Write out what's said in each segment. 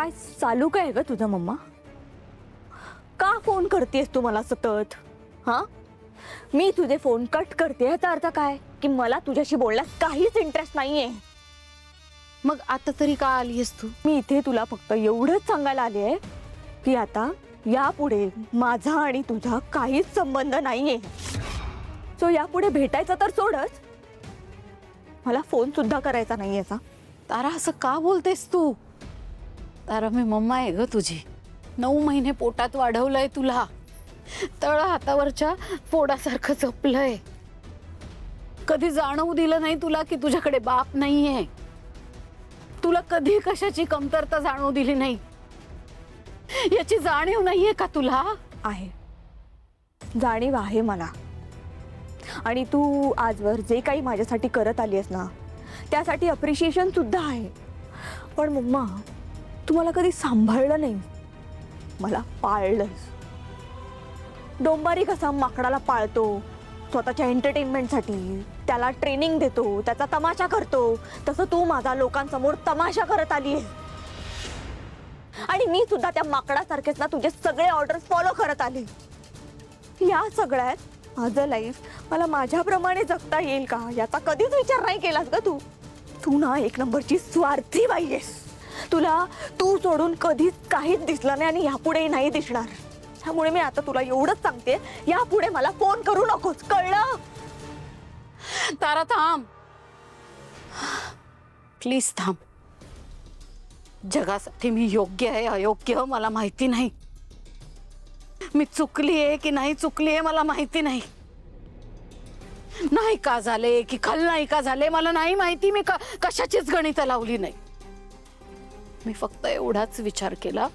काय चालू काय आहे ग तुझं मम्मा? का फोन करतेस तू मला सतत? हा, मी तुझे फोन कट करते याचा अर्थ काय की मला तुझ्याशी बोलण्यात काहीच इंटरेस्ट नाहीये. मग आता तरी का आलीयस तू? मी इथे तुला फक्त एवढंच सांगायला आले आहे की आता यापुढे माझा आणि तुझा काहीच संबंध नाहीये. सो यापुढे भेटायचं तर सोडच, मला फोन सुद्धा करायचा नाही याचा. तारा असं का बोलतेस तू? तारा मी मम्मा आहे ग तुझी. 9 महिने पोटात वाढवलंय तुला, तळ हातावरच्या फोडासारखं जपलंय. कधी जाणवू दिलं नाही तुला की तुझ्याकडे बाप नाहीये. तुला कधी कशाची कमतरता जाणवू दिली नाही. याची जाणीव नाहीये का तुला? आहे, जाणीव आहे मला. आणि तू आजवर जे काही माझ्यासाठी करत आली आहेस ना, त्यासाठी अप्रिशिएशन सुद्धा आहे. पण मम्मा, तू मला कधी सांभाळलं नाही, मला पाळलंस. डोंबारी कसा माकडाला पाळतो स्वतःच्या एंटरटेनमेंटसाठी, त्याला ट्रेनिंग देतो, त्याचा तमाशा करतो, तसं तू माझा लोकांसमोर तमाशा करत आली आहे. आणि मी सुद्धा त्या माकडासारखेच ना तुझे सगळे ऑर्डर्स फॉलो करत आले. या सगळ्यात माझं लाईफ मला माझ्याप्रमाणे जगता येईल का याचा कधीच विचार नाही केलास ग तू. तू ना एक नंबरची स्वार्थी बाई आहेस. तुला तू सोडून कधीच काहीच दिसलं नाही आणि यापुढे नाही दिसणार. त्यामुळे मी आता तुला एवढंच सांगते, यापुढे मला फोन करू नकोस, कळलं? तारा थांब, प्लीज थांब. जगासाठी मी योग्य आहे अयोग्य मला माहिती नाही. मी चुकली आहे की नाही चुकली आहे मला माहिती नाही. नाही का झाले की खलनायिका झाले मला नाही माहिती. मी कशाचीच गणितं लावली नाही. मी फक्त एवढाच विचार केला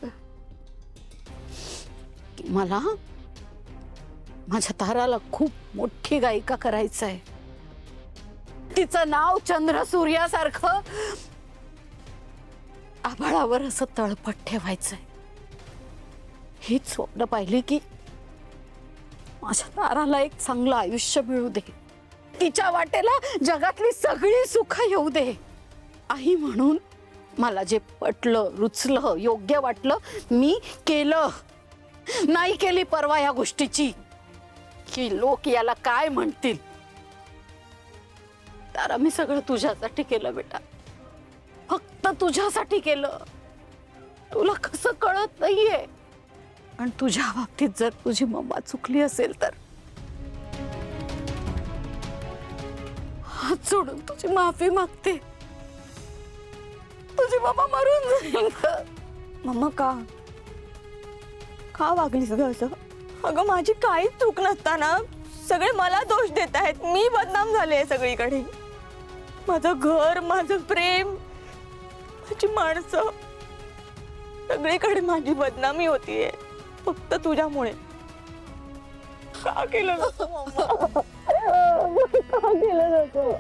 की मला माझ्या ताराला खूप मोठी गायिका करायचं आहे. तिचं नाव चंद्र सूर्यासारखं आभाळावर असं तळपट ठेवायचंय. हीच स्वप्न पाहिली की माझ्या ताराला एक चांगलं आयुष्य मिळू दे, तिच्या वाटेला जगातली सगळी सुख येऊ दे. आई म्हणून मला जे पटलं, रुचलं, योग्य वाटलं मी केलं. नाही केली परवा या गोष्टीची की लोक याला काय म्हणतील. तारा मी सगळं तुझ्यासाठी केलं बेटा, फक्त तुझ्यासाठी केलं. तुला कसं कळत नाहीये. आणि तुझ्या बाबतीत जर तुझी मम्मा चुकली असेल तर हात जोडून तुझी माफी मागते. तुझी मम्मा मरून जाईल. मम्मा, का वागलीस ग असं? अगं माझी काहीच चूक नसताना सगळे मला दोष देत आहेत. मी बदनाम झाले सगळीकडे. माझं घर, माझं प्रेम, माझी माणसं, सगळीकडे माझी बदनामी होतीये फक्त तुझ्यामुळे. का केलं नको मम्मा? का केलं नको?